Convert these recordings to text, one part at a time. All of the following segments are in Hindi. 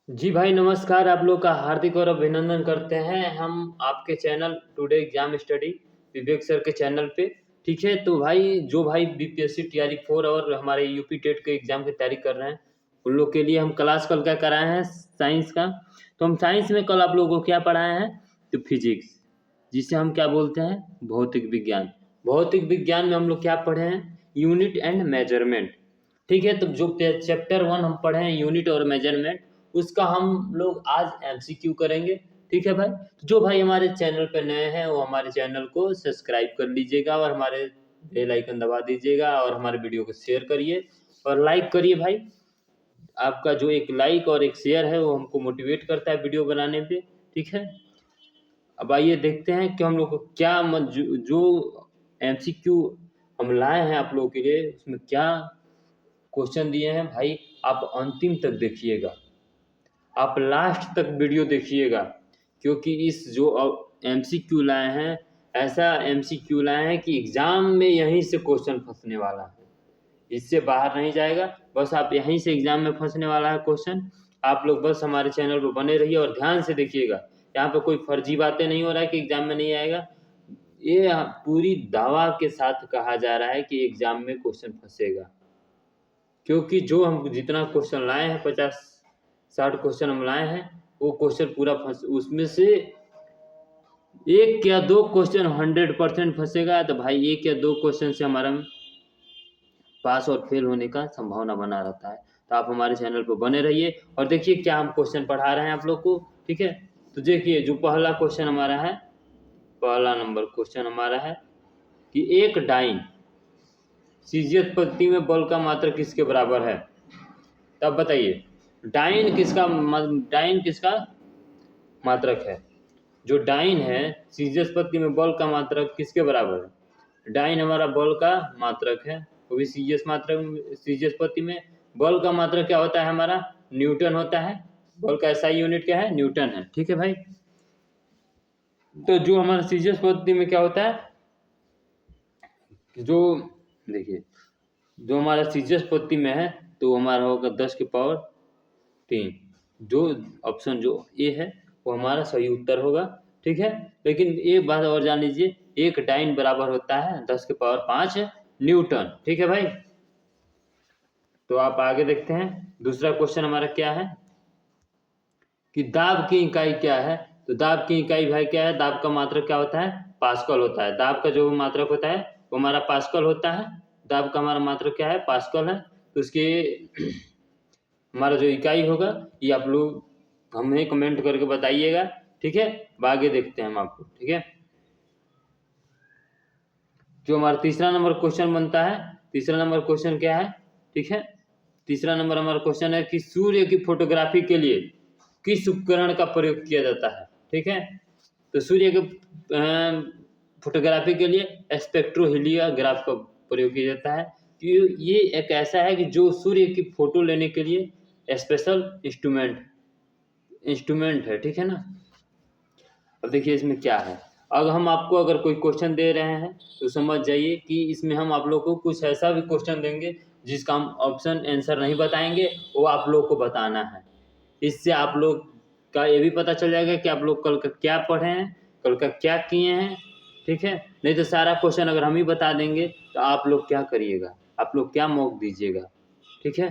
जी भाई नमस्कार, आप लोग का हार्दिक और अभिनंदन करते हैं हम आपके चैनल टुडे एग्जाम स्टडी विवेक सर के चैनल पे। ठीक है, तो भाई जो भाई बीपीएससी तैयारी 4 और हमारे यूपी टेट के एग्जाम की तैयारी कर रहे हैं उन लोग के लिए हम क्लास कल क्या कराए हैं साइंस का। तो हम साइंस में कल आप लोगों को क्या पढ़ाए हैं, तो फिजिक्स, जिसे हम क्या बोलते हैं भौतिक विज्ञान। भौतिक विज्ञान में हम लोग क्या पढ़े हैं, यूनिट एंड मेजरमेंट। ठीक है, तो जो चैप्टर 1 हम पढ़े हैं यूनिट और मेजरमेंट, उसका हम लोग आज एमसीक्यू करेंगे। ठीक है भाई, तो जो भाई हमारे चैनल पर नए हैं वो हमारे चैनल को सब्सक्राइब कर लीजिएगा और हमारे बेल आइकन दबा दीजिएगा और हमारे वीडियो को शेयर करिए और लाइक करिए भाई। आपका जो एक लाइक और एक शेयर है वो हमको मोटिवेट करता है वीडियो बनाने पे। ठीक है, अब आइए देखते हैं कि हम लोग को क्या जो एमसीक्यू हम लाए हैं आप लोगों के लिए उसमें क्या क्वेश्चन दिए हैं भाई। आप अंतिम तक देखिएगा, आप लास्ट तक वीडियो देखिएगा, क्योंकि इस जो एमसीक्यू लाए हैं, ऐसा एमसीक्यू लाए हैं कि एग्जाम में यहीं से क्वेश्चन फंसने वाला है, इससे बाहर नहीं जाएगा। बस आप यहीं से एग्जाम में फंसने वाला है क्वेश्चन। आप लोग बस हमारे चैनल पर बने रहिए और ध्यान से देखिएगा। यहाँ पे कोई फर्जी बातें नहीं हो रहा है कि एग्जाम में नहीं आएगा, ये पूरी दावा के साथ कहा जा रहा है कि एग्जाम में क्वेश्चन फंसेगा। क्योंकि जो हम जितना क्वेश्चन लाए हैं 50-60 क्वेश्चन हम लाए हैं, वो क्वेश्चन पूरा फंस, उसमें से एक या दो क्वेश्चन 100% फंसेगा, तो भाई एक या दो क्वेश्चन से हमारा पास और फेल होने का संभावना बना रहता है। तो आप हमारे चैनल पर बने रहिए और देखिए क्या हम क्वेश्चन पढ़ा रहे हैं आप लोग को। ठीक है, तो देखिए जो पहला क्वेश्चन हमारा है, पहला नंबर क्वेश्चन हमारा है कि एक डाइन सीजियत पद्धति में बल का मात्रा किसके बराबर है। तब बताइए डाइन किसका मात्रक है। जो डाइन है सीजियस पद्धति में बल का मात्रक किसके बराबर है, डाइन हमारा बल का मात्रक है, वो भी सीजियस पद्धति में। बल का मात्रक क्या होता है हमारा, न्यूटन होता है। बल का एसआई यूनिट क्या है, न्यूटन है। ठीक है भाई, तो जो हमारा सीजियस पद्धति में क्या होता है, जो देखिए जो हमारा सीजियस पद्धति में है तो हमारा होगा 10 की पावर 3। जो ऑप्शन जो ए है वो हमारा सही उत्तर होगा। ठीक है, लेकिन एक बात और जान लीजिए, एक डाइन बराबर होता है 10 की पावर 5 न्यूटन। ठीक है भाई, तो आप आगे देखते हैं दूसरा क्वेश्चन हमारा क्या है कि दाब की इकाई क्या है। तो दाब की इकाई भाई क्या है, दाब का मात्रक क्या होता है, पास्कल होता है। दाब का जो मात्रक होता है वो हमारा पास्कल होता है। दाब का हमारा मात्रक क्या है, पास्कल है। तो उसके हमारा जो इकाई होगा ये आप लोग हमें कमेंट करके बताइएगा। ठीक है, अब आगे देखते हैं हम आपको। ठीक है, जो हमारा तीसरा नंबर क्वेश्चन बनता है, तीसरा नंबर क्वेश्चन क्या है। ठीक है, तीसरा नंबर हमारा क्वेश्चन है कि सूर्य की फोटोग्राफी के लिए किस उपकरण का प्रयोग किया जाता है। ठीक है, तो सूर्य के फोटोग्राफी के लिए स्पेक्ट्रोहीलियोग्राफ का प्रयोग किया जाता है। कि ये एक ऐसा है कि जो सूर्य की फोटो लेने के लिए स्पेशल इंस्ट्रूमेंट है। ठीक है ना, अब देखिए इसमें क्या है। अब हम आपको अगर कोई क्वेश्चन दे रहे हैं तो समझ जाइए कि इसमें हम आप लोग को कुछ ऐसा भी क्वेश्चन देंगे जिसका हम ऑप्शन आंसर नहीं बताएंगे, वो आप लोग को बताना है। इससे आप लोग का ये भी पता चल जाएगा कि आप लोग कल का क्या पढ़े हैं, कल का क्या किए हैं। ठीक है, नहीं तो सारा क्वेश्चन अगर हम ही बता देंगे तो आप लोग क्या करिएगा, आप लोग क्या मौक दीजिएगा। ठीक है,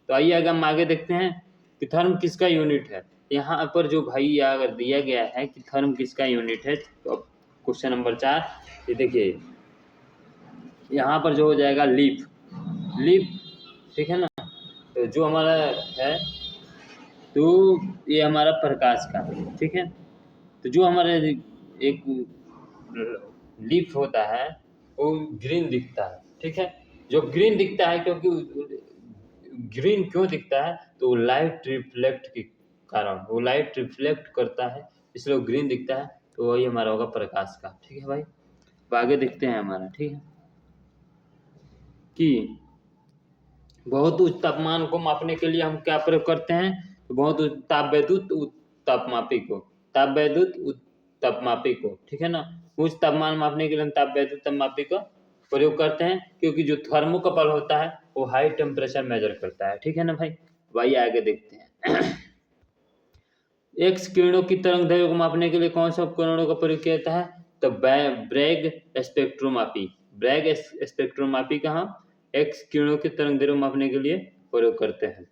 तो आइए अगर हम आगे देखते हैं कि थर्म किसका यूनिट है। यहाँ पर जो भाई अगर दिया गया है कि थर्म किसका यूनिट है, तो अब क्वेश्चन नंबर 4 ये देखिए, यहाँ पर जो हो जाएगा लीप। ठीक है ना, तो जो हमारा है तो ये हमारा प्रकाश का। ठीक है, तो जो हमारे एक लीफ होता है वो ग्रीन दिखता है। ठीक है, जो ग्रीन दिखता है, क्योंकि ग्रीन क्यों दिखता है, तो लाइट रिफ्लेक्ट के कारण, वो लाइट रिफ्लेक्ट करता है इसलिए वो ग्रीन दिखता है। तो वही हमारा होगा प्रकाश का। ठीक है भाई, अब आगे देखते हैं हमारा। ठीक है, कि बहुत उच्च तापमान को मापने के लिए हम क्या प्रयोग करते हैं, तो बहुत उच्च तापमापी को। ठीक है ना, उच्च तापमान मापने के लिए हम ताप वैद्युत तापमापी का प्रयोग करते हैं, क्योंकि जो थर्मोकपल होता है वो हाई टेम्परेचर मेजर करता है। ठीक है ना भाई, वही आगे देखते हैं। एक्स किरणों की तरंग दैर्घ्य को मापने के लिए कौन सा उपकरणों का प्रयोग किया जाता है? तो ब्रैग स्पेक्ट्रोमापी। ब्रैग स्पेक्ट्रोमापी का हम एक्स किरणों की तरंग दैर्घ्य मापने के लिए प्रयोग करते हैं।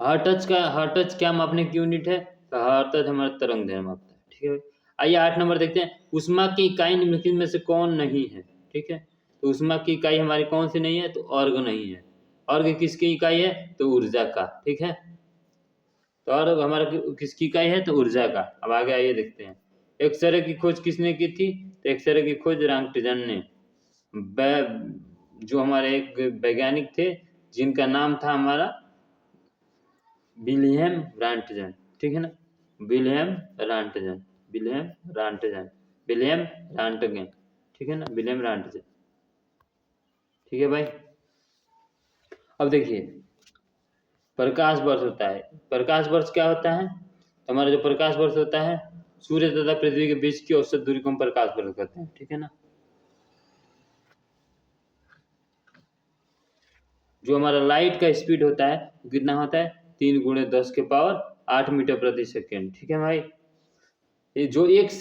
हर्ट्ज क्या मापने की यूनिट है? तो हर्ट्ज हमारा तरंग दैर्घ्य मापता है। ठीक है, आइए 8 नंबर देखते हैं। ऊष्मा की इकाई निम्नलिखित में से कौन नहीं है? ठीक है, तो ऊष्मा की इकाई हमारी कौन सी नहीं है? तो अर्घ नहीं है। अर्घ किसकी इकाई है? तो ऊर्जा का। ठीक है, तो अर्घ हमारा किसकी इकाई है? तो ऊर्जा का। अब आगे आइए देखते हैं। एक्सरे की खोज किसने की थी? तो एक्सरे की खोज रंगटजन ने। जो हमारे एक वैज्ञानिक थे जिनका नाम था हमारा विलियम रंटजन। ठीक है ना, विलियम रंटजन, विलियम रंटजन, विलियम रंटगन। ठीक है ना, विलियम रंटजन। ठीक है भाई, अब देखिए प्रकाश वर्ष होता है। प्रकाश वर्ष क्या होता है? तो हमारा जो प्रकाश वर्ष होता है सूर्य तथा पृथ्वी के बीच की औसत दूरी को हम प्रकाश वर्ष कहते हैं। ठीक है ना, जो हमारा लाइट का स्पीड होता है वो कितना होता है? 3 × 10⁸ मीटर प्रति सेकेंड। ठीक है भाई, ये जो एक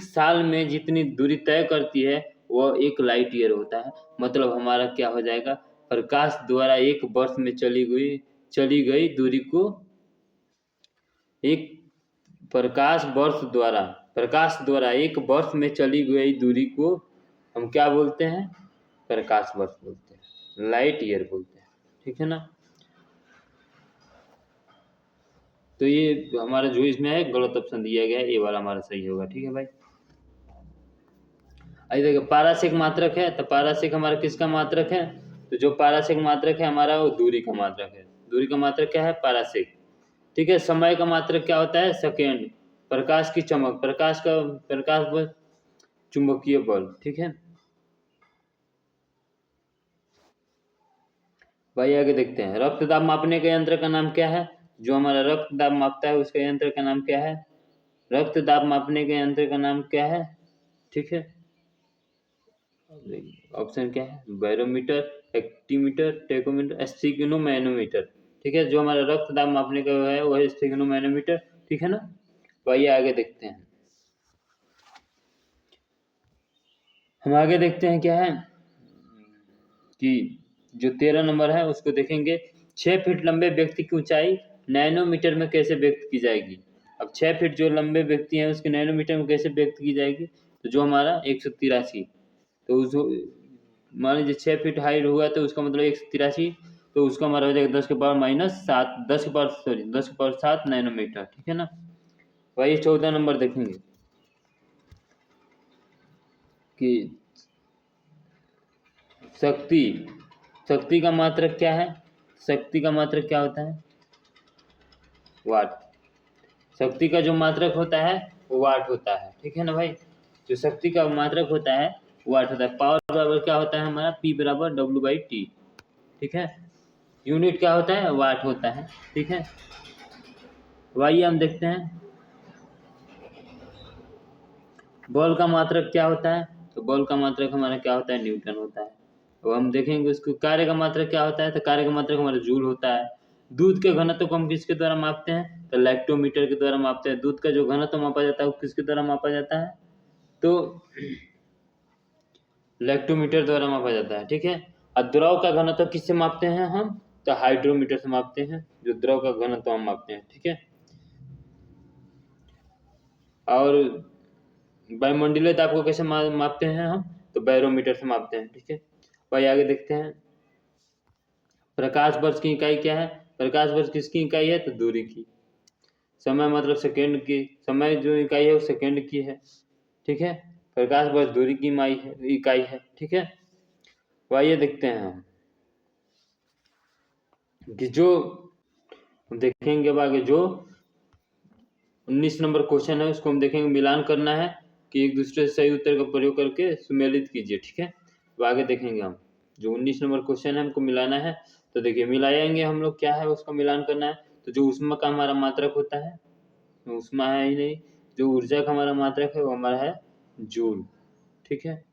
साल में जितनी दूरी तय करती है वह 1 लाइट ईयर होता है। मतलब हमारा क्या हो जाएगा? प्रकाश द्वारा 1 वर्ष में चली गई दूरी को एक प्रकाश द्वारा 1 वर्ष में चली गई दूरी को हम क्या बोलते हैं? प्रकाश वर्ष बोलते हैं, लाइट ईयर बोलते हैं। ठीक है ना, तो ये हमारा जो इसमें है गलत ऑप्शन दिया गया है, ये वाला हमारा सही होगा। ठीक है भाई, आइए देखिए पारसिक मात्रक है। तो पारसिक हमारा किसका मात्रक है? तो जो पारसिक मात्रक है हमारा वो दूरी का मात्रक है। दूरी का मात्रक क्या है? पारसिक। ठीक है, समय का मात्रक क्या होता है? सेकेंड। प्रकाश की चमक, प्रकाश बल, चुंबकीय बल। ठीक है भाई, आगे देखते हैं। रक्तदाब मापने के यंत्र का नाम क्या है? जो हमारा रक्तदाब मापता है उसके यंत्र का नाम क्या है? रक्तदाब मापने के यंत्र का नाम क्या है? ठीक है, ऑप्शन क्या है? Barometer, actimeter, tachometer, sphygmomanometer. ठीक है, जो हमारा रक्तदाब मापने का है वो है स्फिग्नोमैनोमीटर। ठीक है ना, तो आइए आगे देखते हैं। हम आगे देखते हैं क्या है कि जो 13 नंबर है उसको देखेंगे। 6 फीट लंबे व्यक्ति की ऊंचाई नैनोमीटर में कैसे व्यक्त की जाएगी? अब 6 फीट जो लंबे व्यक्ति हैं उसके नैनोमीटर में कैसे व्यक्त की जाएगी? तो जो हमारा 183, तो उस मान लीजिए 6 फीट हाइट हुआ तो उसका मतलब 183, तो उसका हमारा हो जाएगा 10⁻⁷ नैनोमीटर। ठीक है ना, वही 14 नंबर देखेंगे कि शक्ति का मात्रक क्या है? शक्ति का मात्रक क्या होता है? वाट। शक्ति का जो मात्रक होता है वो वाट होता है। ठीक है ना भाई, जो शक्ति का मात्रक होता है वाट होता है। पावर बराबर क्या होता है हमारा? P बराबर W/T। ठीक है, यूनिट क्या होता है? वाट होता है। ठीक है, आइए हम देखते हैं बल का मात्रक क्या होता है। तो बल का मात्रक हमारा क्या होता है? न्यूटन होता है। अब हम देखेंगे उसको कार्य का मात्रक क्या होता है। तो कार्य का मात्रक हमारा जूल होता है। दूध के घनत्व को हम किसके द्वारा मापते हैं? तो लैक्टोमीटर के द्वारा मापते हैं। दूध का जो घनत्व मापा जाता है वो किसके द्वारा मापा जाता है? तो लैक्टोमीटर द्वारा मापा जाता है। ठीक है, और द्रव का घनत्व किससे मापते हैं हम? तो हाइड्रोमीटर से मापते हैं, जो द्रव का घनत्व हम मापते हैं। ठीक है, और वायुमंडलीय दाब को कैसे मापते हैं हम? तो बैरोमीटर से मापते हैं। ठीक है भाई, आगे देखते हैं। प्रकाश वर्ष की इकाई क्या है? प्रकाश वर्ष किसकी इकाई है? तो दूरी की। समय मतलब सेकेंड की, समय जो इकाई है वो सेकेंड की है। ठीक है, प्रकाश वर्ष दूरी की इकाई है। ठीक है, तो आइए देखते हैं हम कि जो देखेंगे अब आगे जो 19 नंबर क्वेश्चन है उसको हम देखेंगे। मिलान करना है कि एक दूसरे से सही उत्तर का प्रयोग करके सुमेलित कीजिए। ठीक है, तो आगे देखेंगे हम जो 19 नंबर क्वेश्चन है हमको मिलाना है। तो देखिए मिलाएंगे हम लोग, क्या है उसको मिलान करना है। तो जो ऊष्मा का हमारा मात्रक होता है, ऊष्मा है ही नहीं, जो ऊर्जा का हमारा मात्रक है वो हमारा है जूल। ठीक है,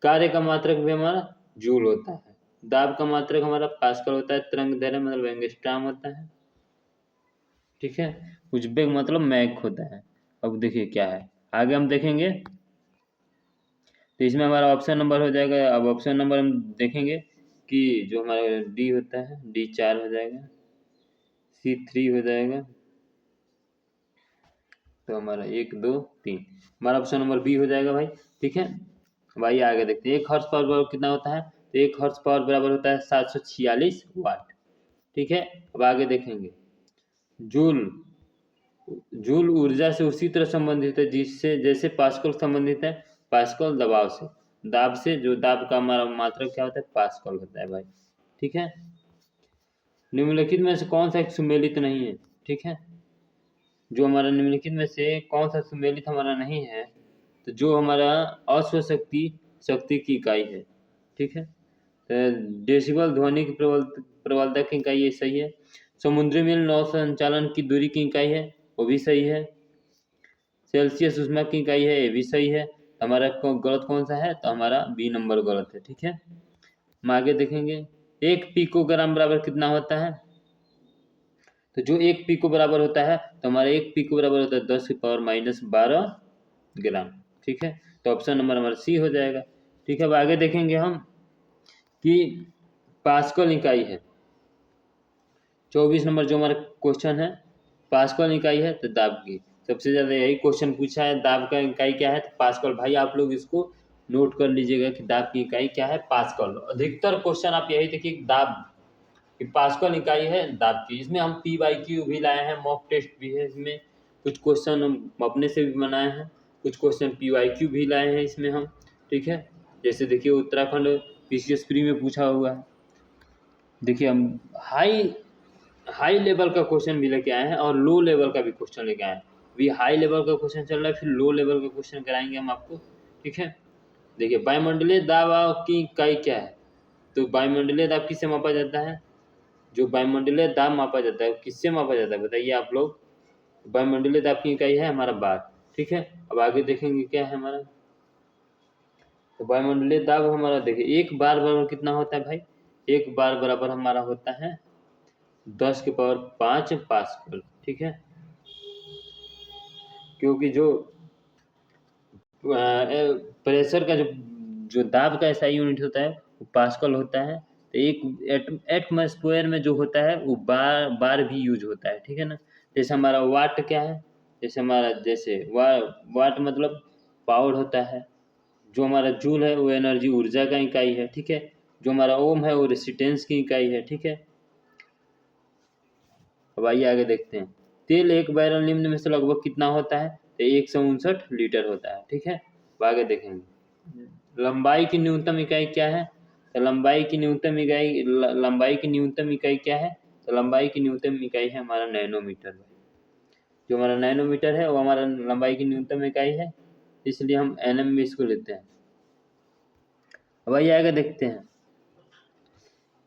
कार्य का मात्रक भी हमारा जूल होता है। दाब का मात्रक हमारा पास्कल होता है। तरंग दैर्घ्य मतलब एंगस्ट्रॉम होता है। ठीक है। उज़्बेक मतलब मैक होता है। अब देखिए क्या है, आगे हम देखेंगे तो इसमें हमारा ऑप्शन नंबर हो जाएगा। अब ऑप्शन नंबर हम देखेंगे कि जो हमारा डी होता है, डी 4 हो जाएगा, सी 3 हो जाएगा, तो हमारा 1 2 3 हमारा ऑप्शन नंबर बी हो जाएगा भाई। ठीक है, भाई आगे देखते हैं। 1 हॉर्स पावर बराबर कितना होता है, तो 1 हॉर्स पावर बराबर होता है 746 वाट। ठीक है, अब आगे देखेंगे। जूल, जूल ऊर्जा से उसी तरह संबंधित है जिससे जैसे पास्कल संबंधित है पास्कल दबाव से। दाब से, जो दाब का हमारा मात्रक क्या होता है, पास्कल होता है भाई। ठीक है, निम्नलिखित में से कौन सा एक सुमेलित नहीं है। ठीक है, जो हमारा निम्नलिखित में से कौन सा सुमेलित हमारा नहीं है, तो जो हमारा अश्व शक्ति शक्ति की इकाई है। ठीक है, डेसिबल ध्वनि की प्रबलता की इकाई, ये सही है। समुद्री मील नौ संचालन की दूरी की इकाई है, वो भी सही है। सेल्सियस ऊष्मा की इकाई है, ये भी सही है। हमारा गलत कौन सा है, तो हमारा बी नंबर गलत है। ठीक है, हम आगे देखेंगे। 1 पिकोग्राम बराबर कितना होता है, तो जो 1 पिको बराबर होता है, तो हमारा 1 पिको बराबर होता है 10 की पावर -12 ग्राम। ठीक है, तो ऑप्शन नंबर हमारा सी हो जाएगा। ठीक है, अब आगे देखेंगे हम कि पास्कल इकाई है। 24 नंबर जो हमारा क्वेश्चन है, पास्कल इकाई है तो दाब की। सबसे ज़्यादा यही क्वेश्चन पूछा है, दाब का इकाई क्या है, तो पास्कल। भाई आप लोग इसको नोट कर लीजिएगा कि दाब की इकाई क्या है, पास्कल। अधिकतर क्वेश्चन आप यही देखिए, दाब कि पास्कल इकाई है दाब की। इसमें हम PYQ भी लाए हैं, मॉक टेस्ट भी है इसमें, कुछ क्वेश्चन हम अपने से भी बनाए हैं, कुछ क्वेश्चन PYQ भी लाए हैं इसमें हम। ठीक है, जैसे देखिए उत्तराखंड PCS प्री में पूछा हुआ है। देखिए हम हाई लेवल का क्वेश्चन भी लेके आए हैं और लो लेवल का भी क्वेश्चन लेके आए हैं। अभी हाई लेवल का क्वेश्चन चल रहा है, फिर लो लेवल का क्वेश्चन कराएंगे हम आपको। ठीक है, देखिए वायुमंडलीय दाब की इकाई क्या है, तो वायुमंडलीय दाब किससे मापा जाता है, जो वायुमंडलीय दाब मापा जाता है किससे मापा जाता है बताइए आप लोग। वायुमंडलीय दाब की इकाई है हमारा बार। ठीक है, अब आगे देखेंगे क्या है हमारा, तो वायुमंडलीय दाब हमारा देखिए 1 बार बराबर कितना होता है भाई, 1 बार बराबर हमारा होता है 10 की पावर 5 पास्कल। ठीक है, क्योंकि जो प्रेशर का जो दाब का SI यूनिट होता है वो पास्कल होता है। तो एक एटमॉस्फेयर में जो होता है वो बार भी यूज होता है। ठीक है ना, जैसे हमारा वाट क्या है, जैसे हमारा वाट मतलब पावर होता है। जो हमारा जूल है वो एनर्जी ऊर्जा का इकाई है। ठीक है, जो हमारा ओम है वो रेसिस्टेंस की इकाई है। ठीक है, अब आइए आगे देखते हैं। तेल एक बैरल निम्न में से लगभग कितना होता है, तो 159 लीटर होता है। ठीक है, अब आगे देखेंगे। लंबाई की न्यूनतम इकाई क्या है, तो लंबाई की न्यूनतम इकाई क्या है, तो लंबाई की न्यूनतम इकाई है हमारा नैनोमीटर। जो हमारा नैनोमीटर है वो हमारा लंबाई की न्यूनतम इकाई है, इसलिए हम NM में इसको लेते हैं। अब आइए आगे देखते हैं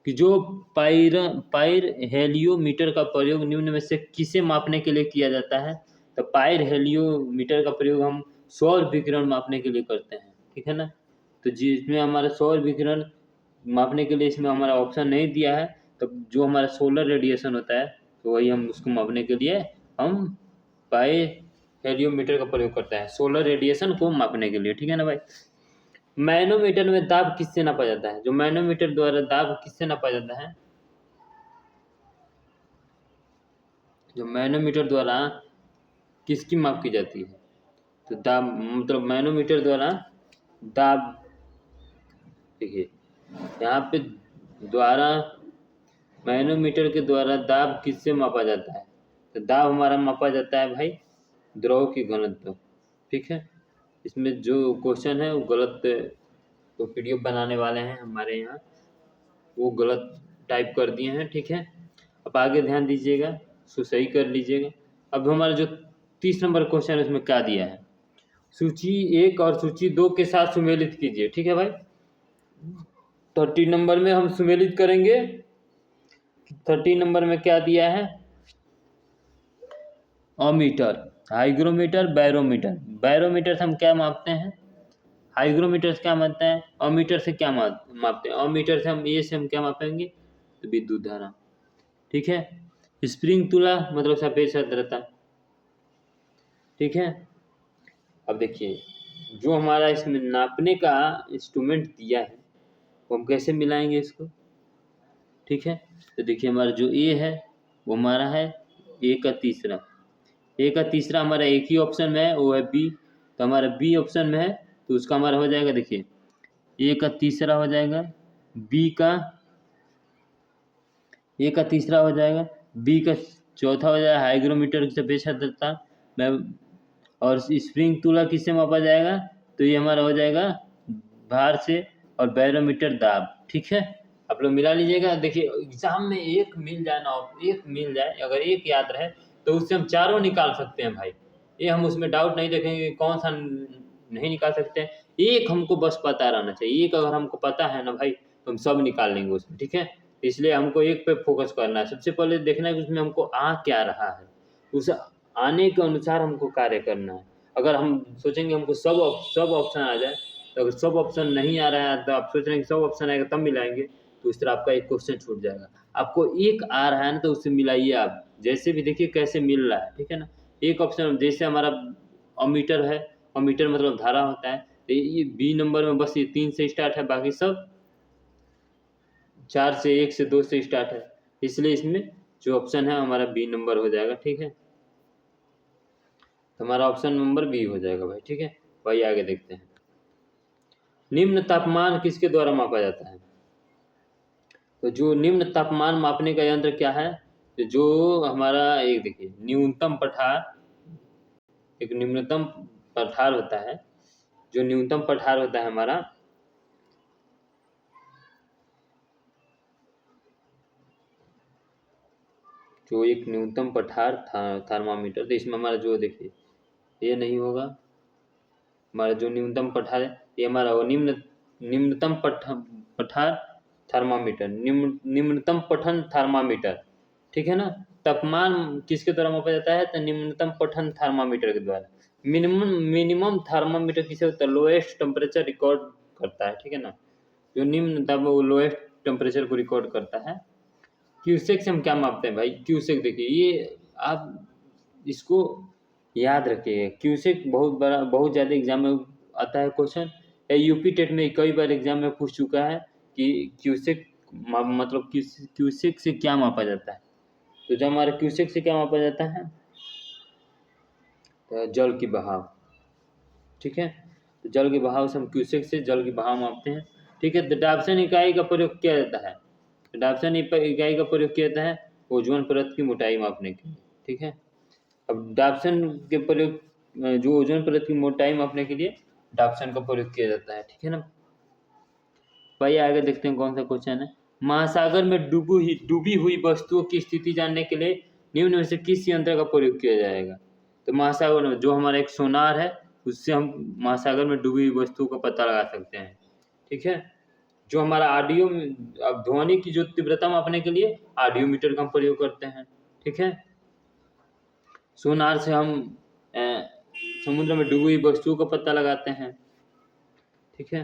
कि जो पायर हेलियोमीटर का प्रयोग निम्न में से किसे मापने के लिए किया जाता है, तो पायर हेलियोमीटर का प्रयोग हम सौर विकिरण मापने के लिए करते हैं। ठीक है ना, तो जिसमें हमारा सौर विकिरण मापने के लिए इसमें हमारा ऑप्शन नहीं दिया है, तो जो हमारा सोलर रेडिएशन होता है तो वही हम उसको मापने के लिए हम पायर हेलियोमीटर का प्रयोग करते हैं, सोलर रेडिएशन को मापने के लिए। ठीक है ना भाई। मैनोमीटर में दाब किससे नापा जाता है, जो मैनोमीटर द्वारा दाब किससे नापा जाता है, जो मैनोमीटर द्वारा किसकी माप की जाती है, तो दाब मतलब मैनोमीटर द्वारा दाब, देखिए यहाँ पे द्वारा मैनोमीटर के द्वारा दाब किससे मापा जाता है, तो दाब हमारा मापा जाता है भाई द्रव की घनत्व। ठीक है, इसमें जो क्वेश्चन है वो गलत, तो PDF बनाने वाले हैं हमारे यहाँ वो गलत टाइप कर दिए हैं। ठीक है, अब आगे ध्यान दीजिएगा, उसको सही कर लीजिएगा। अब हमारा जो 30 नंबर क्वेश्चन है उसमें क्या दिया है, सूची 1 और सूची 2 के साथ सुमेलित कीजिए। ठीक है भाई, 30 नंबर में हम सुमेलित करेंगे। 30 नंबर में क्या दिया है, अमीटर, हाइग्रोमीटर, बैरोमीटर। बैरोमीटर से हम क्या मापते हैं, हाइग्रोमीटर से क्या मापते हैं, अमीटर से क्या मापते हैं, अमीटर से हम क्या मापेंगे, तो विद्युत धारा। ठीक है, स्प्रिंग तुला मतलब सफेद सदरता। ठीक है, अब देखिए जो हमारा इसमें नापने का इंस्ट्रूमेंट दिया है वो हम कैसे मिलाएंगे इसको। ठीक है, तो देखिए हमारा जो ए है वो हमारा है ए का तीसरा, ए का तीसरा हमारा एक ही ऑप्शन में है, वो है बी। तो हमारा बी ऑप्शन में है तो उसका हमारा हो जाएगा, देखिए ए का तीसरा हो जाएगा, बी का ए का तीसरा हो जाएगा, बी का चौथा हो जाएगा हाइग्रोमीटर की सफेद सदरता मैं, और स्प्रिंग तुला किससे मापा जाएगा, तो ये हमारा हो जाएगा भार से, और बैरोमीटर दाब। ठीक है, आप लोग मिला लीजिएगा। देखिए एग्जाम में एक मिल जाए ना, एक मिल जाए, अगर एक याद रहे तो उससे हम चारों निकाल सकते हैं भाई, ये हम उसमें डाउट नहीं देखेंगे कौन सा नहीं निकाल सकते हैं। एक हमको बस पता रहना चाहिए, एक अगर हमको पता है ना भाई तो हम सब निकाल लेंगे उसमें। ठीक है, इसलिए हमको एक पे फोकस करना है। सबसे पहले देखना है कि उसमें हमको आ क्या रहा है, उस आने के अनुसार हमको कार्य करना है। अगर हम सोचेंगे हमको सब ऑप्शन आ जाए, तो अगर सब ऑप्शन नहीं आ रहा है तो आप सोच रहे हैं कि सब ऑप्शन आएगा तब मिलाएंगे, तो इस तरह आपका एक क्वेश्चन छूट जाएगा। आपको एक आ रहा है ना तो उससे मिलाइए आप, जैसे भी देखिए कैसे मिल रहा है। ठीक है ना, एक ऑप्शन जैसे हमारा अमीटर है, अमीटर मतलब धारा होता है, तो ये बी नंबर में बस ये 3 से स्टार्ट है, बाकी सब 4 से 1 से 2 से स्टार्ट है, इसलिए इसमें जो ऑप्शन है हमारा बी नंबर हो जाएगा। ठीक है, तो हमारा ऑप्शन नंबर बी हो जाएगा भाई। ठीक है भाई, आगे देखते हैं। निम्न तापमान किसके द्वारा मापा जाता है, तो जो निम्न तापमान मापने का यंत्र क्या है, तो जो हमारा एक देखिए न्यूनतम पठार, एक निम्नतम पठार होता है, जो न्यूनतम पठार होता है हमारा, जो एक न्यूनतम पठार थर्मामीटर, तो इसमें हमारा जो देखिए ये नहीं होगा, हमारा जो न्यूनतम पठार है ये हमारा वो निम्नतम पठार थर्मामीटर, निम्नतम पठन थर्मामीटर। ठीक है ना, तापमान किसके द्वारा मापा जाता है, तो निम्नतम पठन थर्मामीटर के द्वारा। मिनिमम थर्मामीटर किसे होता है, लोएस्ट टेम्परेचर रिकॉर्ड करता है। ठीक है ना, जो निम्न ताप वो लोएस्ट टेम्परेचर को रिकॉर्ड करता है। क्यूसेक से हम क्या मापते हैं भाई, क्यूसेक देखिए ये आप इसको याद रखिए, क्यूसेक बहुत बड़ा, बहुत ज़्यादा एग्जाम में आता है क्वेश्चन, यूपी टेट में कई बार एग्जाम में पूछ चुका है कि क्यूसेक मतलब क्यूसेक से क्या मापा जाता है। तो जब हमारे क्यूसेक से क्या मापा जाता है, तो जल की बहाव। ठीक है, तो जल के बहाव से हम क्यूसेक से जल की बहाव मापते हैं। ठीक है, तो डाल्टन इकाई का प्रयोग किया जाता है, तो डाल्टन इकाई का प्रयोग किया जाता है ओजोन परत की मोटाई मापने के लिए। ठीक है, अब डाल्टन के प्रयोग, जो ओजोन परत की मोटाई मापने के लिए डाल्टन का प्रयोग किया जाता है। ठीक है ना भाई, आगे देखते हैं कौन सा क्वेश्चन है। महासागर में डूबी हुई वस्तुओं की स्थिति जानने के लिए निम्न में से किस यंत्र का प्रयोग किया जाएगा, तो महासागर में जो हमारा एक सोनार है उससे हम महासागर में डूबी हुई वस्तुओं का पता लगा सकते हैं। ठीक है, जो हमारा ऑडियो, अब ध्वनि की जो तीव्रता मापने के लिए ऑडियोमीटर का हम प्रयोग करते हैं। ठीक है, सोनार से हम समुद्र में डूबी हुई वस्तुओं का पता लगाते हैं। ठीक है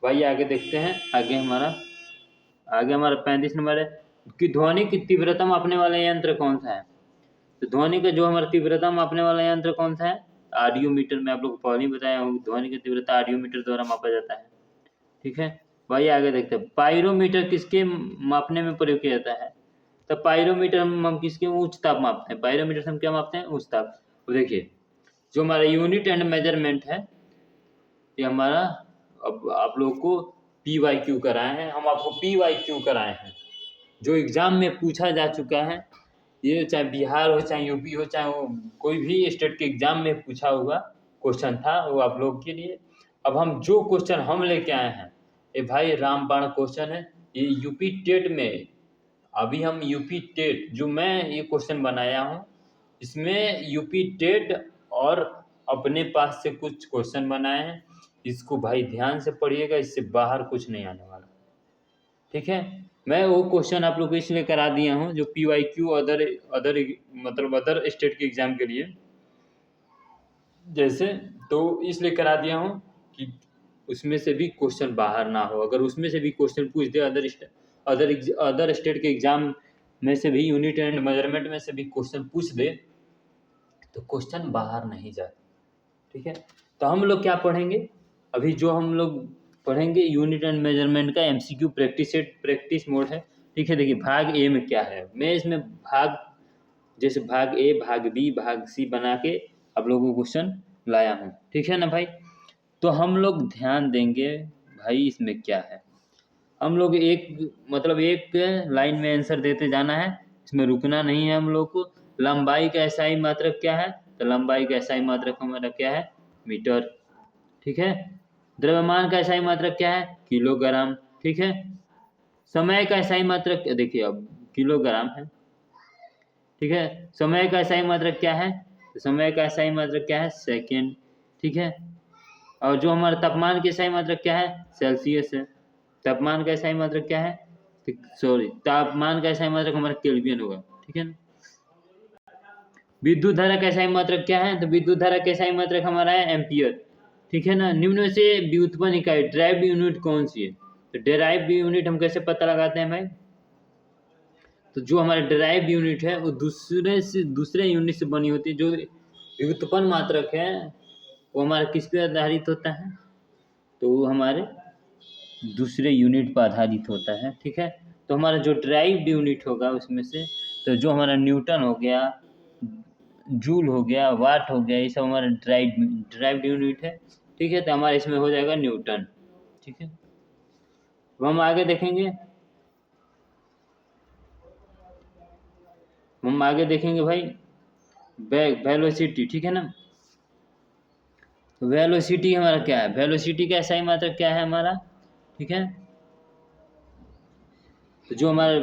भाई, आगे देखते हैं। आगे हमारा 35 नंबर है कि ध्वनि की तीव्रता मापने वाला यंत्र कौन सा है, तो ध्वनि का जो हमारा तीव्रता मापने वाला यंत्र कौन सा है, ऑडियोमीटर। मैं आप लोग को पहले ही बताया हूँ, ध्वनि की तीव्रता ऑडियोमीटर द्वारा मापा जाता है। ठीक है भाई, आगे देखते हैं। पायरोमीटर किसके मापने में प्रयोग किया जाता है, तो पायरोमीटर हम किसके उच्च ताप मापते हैं, पायरोमीटर से हम क्या मापते हैं, उच्च ताप। तो देखिए जो हमारा यूनिट एंड मेजरमेंट है ये हमारा, अब आप लोग को PYQ कराए हैं, हम आपको PYQ कराए हैं, जो एग्जाम में पूछा जा चुका है। ये चाहे बिहार हो, चाहे यूपी हो, चाहे वो कोई भी स्टेट के एग्जाम में पूछा हुआ क्वेश्चन था, वो आप लोग के लिए। अब हम जो क्वेश्चन हम लेके आए हैं ये भाई रामबाण क्वेश्चन है, ये यूपी टेट में, अभी हम यूपी टेट जो मैं ये क्वेश्चन बनाया हूँ इसमें यूपी टेट और अपने पास से कुछ क्वेश्चन बनाए हैं, इसको भाई ध्यान से पढ़िएगा, इससे बाहर कुछ नहीं आने वाला। ठीक है, मैं वो क्वेश्चन आप लोग को इसलिए करा दिया हूँ जो PYQ अदर मतलब अदर स्टेट के एग्जाम के लिए जैसे, तो इसलिए करा दिया हूँ कि उसमें से भी क्वेश्चन बाहर ना हो। अगर उसमें से भी क्वेश्चन पूछ दे अदर स्टेट के एग्जाम में से भी, यूनिट एंड मेजरमेंट में से भी क्वेश्चन पूछ दे तो क्वेश्चन बाहर नहीं जाए। ठीक है, तो हम लोग क्या पढ़ेंगे अभी, जो हम लोग पढ़ेंगे यूनिट एंड मेजरमेंट का MCQ practice set, practice mode है। ठीक है, देखिए भाग ए में क्या है, मैं इसमें भाग, जैसे भाग ए, भाग बी, भाग सी बना के आप लोगों को क्वेश्चन लाया हूँ। ठीक है ना भाई, तो हम लोग ध्यान देंगे भाई इसमें क्या है। हम लोग एक लाइन में आंसर देते जाना है, इसमें रुकना नहीं है हम लोग को। लंबाई का एसआई मात्रक क्या है, तो लंबाई का एसआई मात्रक हमारा क्या है, मीटर। ठीक है, द्रव्यमान का एसआई मात्रक क्या है, किलोग्राम। ठीक है, समय का एसआई मात्रक देखिए अब किलोग्राम है। ठीक है, समय का एसआई मात्रक क्या है, तो समय का एसआई मात्रक क्या है, सेकेंड। ठीक है, और जो हमारा तापमान की एसआई मात्रक क्या है, सेल्सियस है। तापमान का एसआई मात्रक क्या है, सॉरी, तापमान का एसआई मात्रक हमारा केल्विन होगा। ठीक है ना, विद्युत धारा का एसआई मात्रक क्या है, तो विद्युत धारा का एसआई मात्रक हमारा है एम्पियर। ठीक है ना, निम्न में से व्युत्पन्न इकाई ड्राइव यूनिट कौन सी है, तो डेराइव यूनिट हम कैसे पता लगाते हैं भाई, तो जो हमारा डेराइव यूनिट है वो दूसरे यूनिट से बनी होती है। जो व्युत्पन्न मात्रक है वो हमारा किस पे आधारित होता है, तो वो हमारे दूसरे यूनिट पर आधारित होता है। ठीक है, तो हमारा जो ड्राइव्ड यूनिट होगा उसमें से, तो जो हमारा न्यूटन हो गया, जूल हो गया, वाट हो गया, ये सब हमारा ड्राइव्ड यूनिट है। ठीक है, तो हमारे इसमें हो जाएगा न्यूटन। ठीक है, अब हम आगे देखेंगे भाई वेलोसिटी। ठीक है ना, तो वेलोसिटी हमारा क्या है, वेलोसिटी का एसआई मात्रक क्या है हमारा। ठीक है, तो जो हमारा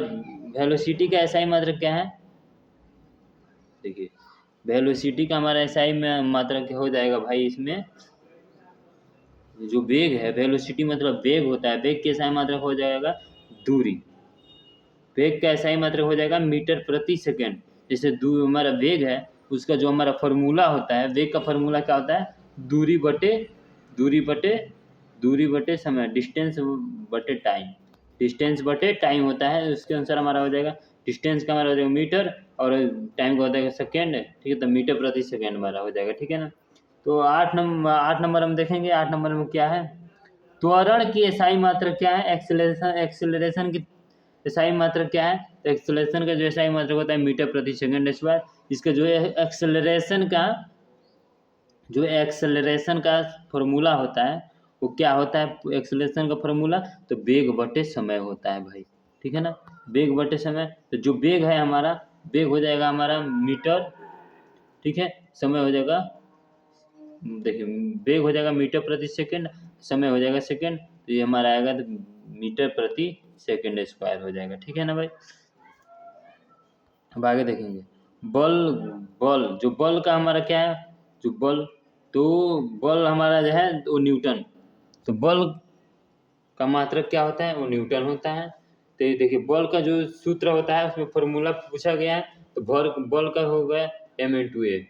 वेलोसिटी का एसआई मात्रक क्या है, देखिए वेलोसिटी का हमारा एसआई में मात्रक हो जाएगा भाई, इसमें जो वेग है, वेलोसिटी मतलब वेग होता है, वेग के एसआई मात्रक हो जाएगा दूरी। वेग का एसआई मात्रक हो जाएगा मीटर प्रति सेकेंड। जैसे हमारा वेग है, उसका जो हमारा फॉर्मूला होता है, वेग का फॉर्मूला क्या होता है, दूरी बटे दूरी बटे दूरी बटे समय, डिस्टेंस बटे टाइम, डिस्टेंस बटे टाइम होता है। उसके अनुसार हमारा हो जाएगा, डिस्टेंस का हमारा हो जाएगा मीटर और टाइम का हो जाएगा सेकेंड। ठीक है, तो मीटर प्रति सेकेंड हमारा हो जाएगा। ठीक है ना, तो 8 नंबर हम देखेंगे। 8 नंबर में क्या है, त्वरण की एसआई मात्रक क्या है, एक्सेलरेशन की एसआई मात्रक क्या है, तो एक्सेलरेशन का जो एसआई मात्रक होता है मीटर प्रति सेकंड स्क्वायर। इसका जो है एक्सेलरेशन का फॉर्मूला होता है वो क्या होता है, एक्सेलरेशन का फॉर्मूला, तो वेग बटे समय होता है भाई। ठीक है ना, वेग बटे समय, तो जो वेग है हमारा, वेग हो जाएगा हमारा मीटर। ठीक है, समय हो जाएगा, देखिए वेग हो जाएगा मीटर प्रति सेकंड, समय हो जाएगा सेकंड, तो ये हमारा आएगा तो मीटर प्रति सेकंड स्क्वायर हो जाएगा। ठीक है ना भाई, अब आगे देखेंगे बल। जो बल का हमारा क्या है, जो बल, तो बल हमारा जो है वो न्यूटन, तो बल का मात्रक क्या होता है, वो न्यूटन होता है। तो ये देखिए बल का जो सूत्र होता है उसमें फॉर्मूला पूछा गया है, तो बल का हो गया m×a,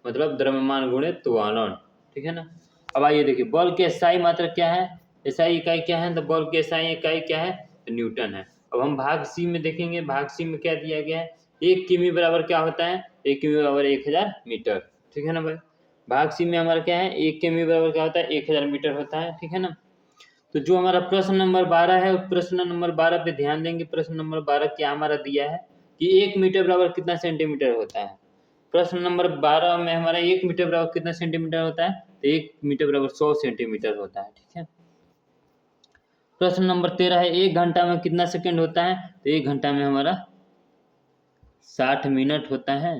मतलब द्रव्यमान गुणित त्वरण। ठीक है ना, अब आइए देखिए बल के एसआई मात्रक क्या है, एसआई इकाई क्या है, तो बल के एसआई इकाई क्या है, तो न्यूटन है। अब हम भाग सी में देखेंगे, भाग सी में क्या दिया गया है, 1 किमी बराबर क्या होता है, 1 किमी बराबर 1000 मीटर। ठीक है ना भाई, भाग सी में हमारा क्या है, 1 किमी बराबर क्या होता है, 1000 मीटर होता है। ठीक है ना, तो जो हमारा प्रश्न नंबर 12 है, प्रश्न नंबर 12 पे ध्यान देंगे। प्रश्न नंबर 12 क्या हमारा दिया है कि 1 मीटर बराबर कितना सेंटीमीटर होता है। प्रश्न नंबर 12 में हमारा 1 मीटर बराबर कितना सेंटीमीटर होता है, तो 1 मीटर बराबर 100 सेंटीमीटर होता है। ठीक है, प्रश्न नंबर 13 है 1 घंटा में कितना सेकंड होता है, तो 1 घंटा में हमारा 60 मिनट होता है।